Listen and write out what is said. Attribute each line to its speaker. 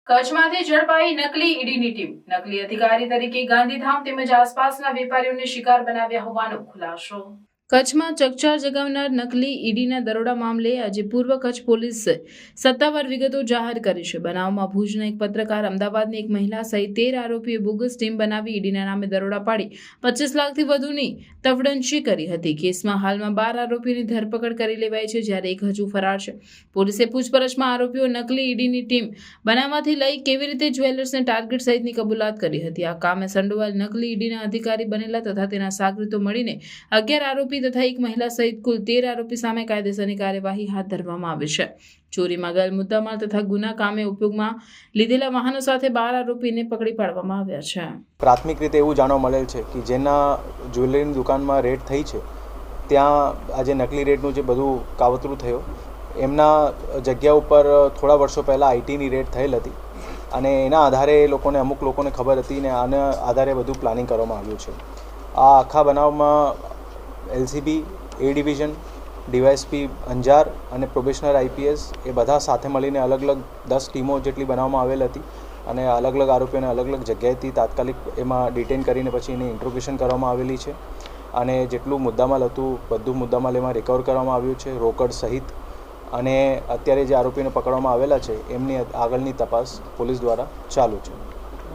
Speaker 1: કચ્છમાંથી ઝડપાઈ નકલી ઈડીની ટીમ. નકલી અધિકારી તરીકે ગાંધીધામ તેમજ આસપાસના વેપારીઓને શિકાર બનાવ્યા હોવાનો ખુલાસો. કચ્છમાં ચકચાર જગાવનાર નકલી ઈડીના દરોડા મામલે આજે પૂર્વ કચ્છ પોલીસે સત્તાવાર વિગતો જાહેર કરી છે. બનાવમાં ભુજના એક પત્રકાર, અમદાવાદની એક મહિલા સહિત 13 આરોપીએ બોગસ ટીમ બનાવી ઈડીના નામે દરોડા પાડી 25 લાખથી વધુની તફડંચી કરી હતી. કેસમાં હાલમાં 12 આરોપીની ધરપકડ કરી લેવાઈ છે, જ્યારે એક હજુ ફરાર છે. પોલીસે પૂછપરછમાં આરોપીઓ નકલી ઈડીની ટીમ બનાવવાથી લઈ કેવી રીતે જ્વેલર્સને ટાર્ગેટ સહિતની કબૂલાત કરી હતી. આ કામે સંડોવાયેલ નકલી ઈડીના અધિકારી બનેલા તથા તેના સાગરીતો મળીને 11 આરોપી તથા એક મહિલા સહિત કુલ 13 આરોપી સામે કાયદેસરની કાર્યવાહી હાથ ધરવામાં આવી છે. ચોરીમાં ગયેલ મુદ્દામાલ તથા ગુના કામે ઉપયોગમાં લીધેલા વાહનો સાથે 12 આરોપીને પકડી પાડવામાં આવ્યા છે.
Speaker 2: પ્રાથમિક રીતે એવું જાણવા મળેલ છે કે જેના જ્વેલરીની દુકાનમાં રેડ થઈ છે, ત્યાં આજે નકલી રેડનું જે બધું કાવતરું થયું, એમના જગ્યા ઉપર થોડા વર્ષો પહેલાં આઈટીની રેડ થયેલ હતી અને એના આધારે અમુક લોકોને ખબર હતી ને આના આધારે બધું પ્લાનિંગ કરવામાં આવ્યું છે. આ આખા બનાવમાં એલસીબી, એ ડિવિઝન, ડીવાયએસપી અંજાર અને પ્રોબેશનર આઈપીએસ એ બધા સાથે મળીને અલગ અલગ 10 ટીમો જેટલી બનાવવામાં આવેલ હતી અને અલગ અલગ આરોપીઓને અલગ અલગ જગ્યાએથી તાત્કાલિક એમાં ડિટેન કરીને પછી એની ઇન્ટ્રોગેશન કરવામાં આવેલી છે અને જેટલું મુદ્દામાલ હતું બધું મુદ્દામાલ એમાં રિકવર કરવામાં આવ્યું છે, રોકડ સહિત. અને અત્યારે જે આરોપીને પકડવામાં આવેલા છે એમની આગળની તપાસ પોલીસ દ્વારા ચાલુ છે.